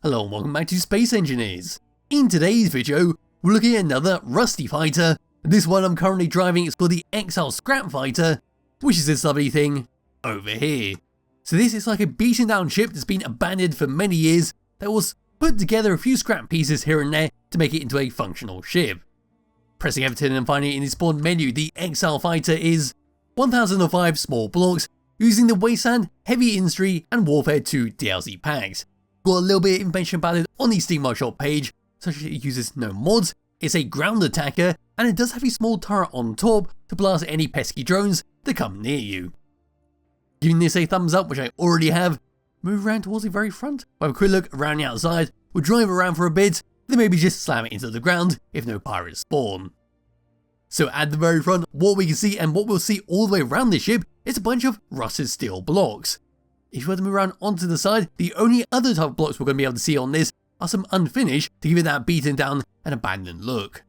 Hello and welcome back to Space Engineers. In today's video, we're looking at another rusty fighter. This one I'm currently driving is called the Exile Scrap Fighter, which is this lovely thing over here. So this is like a beaten down ship that's been abandoned for many years that was put together a few scrap pieces here and there to make it into a functional ship. Pressing F10 and finding it in the spawn menu, the Exile Fighter is 1005 small blocks using the Wasteland, Heavy Industry and Warfare 2 DLC packs. Got a little bit of information about it on the Steam Workshop page, such as it uses no mods, it's a ground attacker, and it does have a small turret on top to blast any pesky drones that come near you. Giving this a thumbs up, which I already have, move around towards the very front, have a quick look around the outside, we'll drive around for a bit, then maybe just slam it into the ground if no pirates spawn. So at the very front, what we can see and what we'll see all the way around the ship is a bunch of rusted steel blocks. If you were to move around onto the side, the only other type of blocks we're going to be able to see on this are some unfinished to give it that beaten down and abandoned look.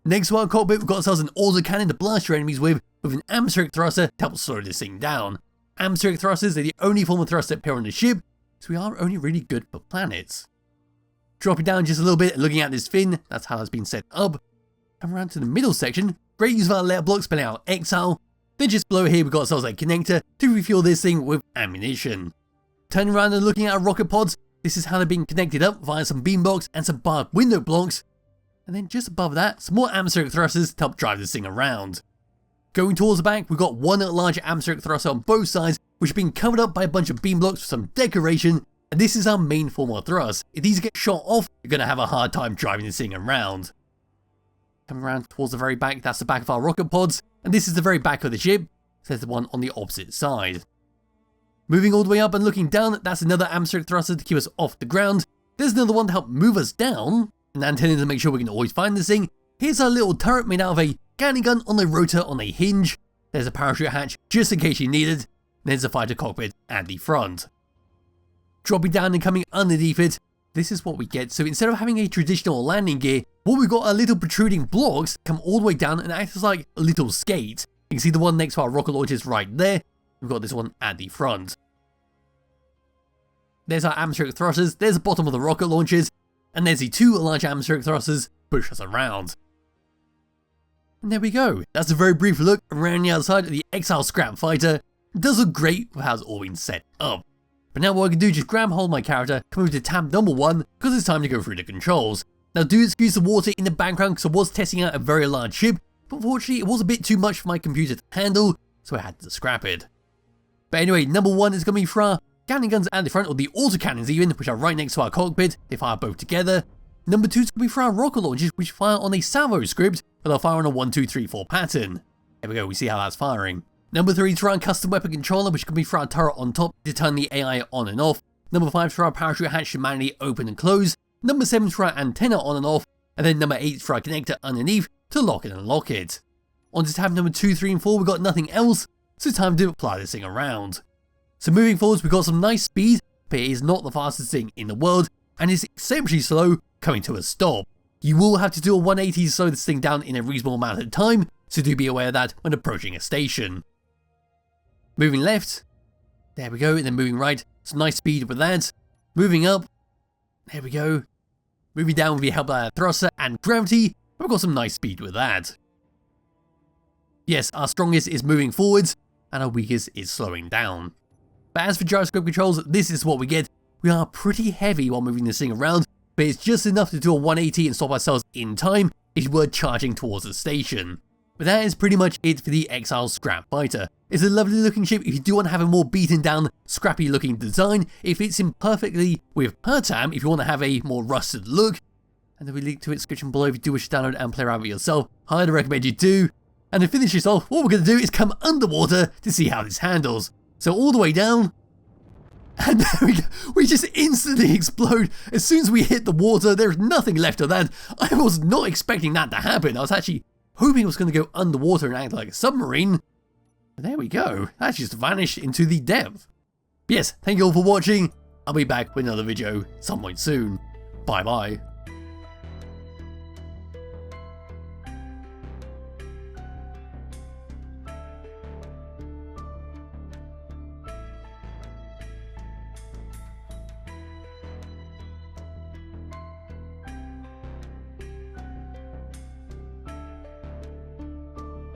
Next to our cockpit, we've got ourselves an autocannon to blast your enemies with an atmospheric thruster to help slow this thing down. Atmospheric thrusters are the only form of thrust that appear on the ship, so we are only really good for planets. Dropping down just a little bit and looking at this fin, that's how it's been set up. Come around to the middle section, great use of our letter block spelling out Exile. Then just below here we've got ourselves a connector to refuel this thing with ammunition. Turning around and looking at our rocket pods, this is how they're being connected up via some beam blocks and some barred window blocks. And then just above that, some more atmospheric thrusters to help drive this thing around. Going towards the back, we've got one large atmospheric thruster on both sides, which have been covered up by a bunch of beam blocks for some decoration. And this is our main form of thrust. If these get shot off, you're going to have a hard time driving this thing around. Coming around towards the very back, that's the back of our rocket pods. And this is the very back of the ship, so there's the one on the opposite side. Moving all the way up and looking down, that's another atmospheric thruster to keep us off the ground. There's another one to help move us down, an antenna to make sure we can always find this thing. Here's our little turret made out of a Gatling gun on a rotor on a hinge. There's a parachute hatch just in case you need it. There's a fighter cockpit at the front. Dropping down and coming underneath it, this is what we get. So instead of having a traditional landing gear, what we've got are little protruding blocks come all the way down and act as like a little skate. You can see the one next to our rocket launchers right there. We've got this one at the front. There's our atmospheric thrusters, there's the bottom of the rocket launchers, and there's the two large atmospheric thrusters push us around. And there we go. That's a very brief look around the outside of the Exile Scrap Fighter. It does look great with how it's all been set up. But now what I can do is just grab hold of my character, come over to tab number 1, because it's time to go through the controls. Now do excuse the water in the background because I was testing out a very large ship, but unfortunately it was a bit too much for my computer to handle, so I had to scrap it. But anyway, number 1 is going to be for our Gatling guns at the front, or the autocannons even, which are right next to our cockpit. They fire both together. Number 2 is going to be for our rocket launchers, which fire on a salvo script, but they'll fire on a 1, 2, 3, 4 pattern. There we go, we see how that's firing. Number 3 is for our custom weapon controller, which can be for our turret on top to turn the AI on and off. Number 5 is for our parachute hatch to manually open and close. Number 7 is for our antenna on and off. And then number 8 is for our connector underneath to lock and unlock it. On to tab number 2, 3 and 4, we've got nothing else, so it's time to apply this thing around. So moving forwards, we've got some nice speed, but it is not the fastest thing in the world, and is exceptionally slow coming to a stop. You will have to do a 180 to slow this thing down in a reasonable amount of time, so do be aware of that when approaching a station. Moving left, there we go, and then moving right, some nice speed with that. Moving up, there we go. Moving down with the help of our thruster and gravity, we've got some nice speed with that. Yes, our strongest is moving forwards, and our weakest is slowing down. But as for gyroscope controls, this is what we get. We are pretty heavy while moving this thing around, but it's just enough to do a 180 and stop ourselves in time if you were charging towards the station. But that is pretty much it for the Exile Scrap Fighter. It's a lovely looking ship if you do want to have a more beaten down, scrappy looking design. It fits in perfectly with Pertam if you want to have a more rusted look. And there'll be a link to its description below if you do wish to download and play around with it yourself. Highly recommend you do. And to finish this off, what we're going to do is come underwater to see how this handles. So all the way down, and there we go. We just instantly explode. As soon as we hit the water, there's nothing left of that. I was not expecting that to happen. I was actually hoping it was going to go underwater and act like a submarine. But there we go. That just vanished into the depth. Yes, thank you all for watching. I'll be back with another video some point soon. Bye bye.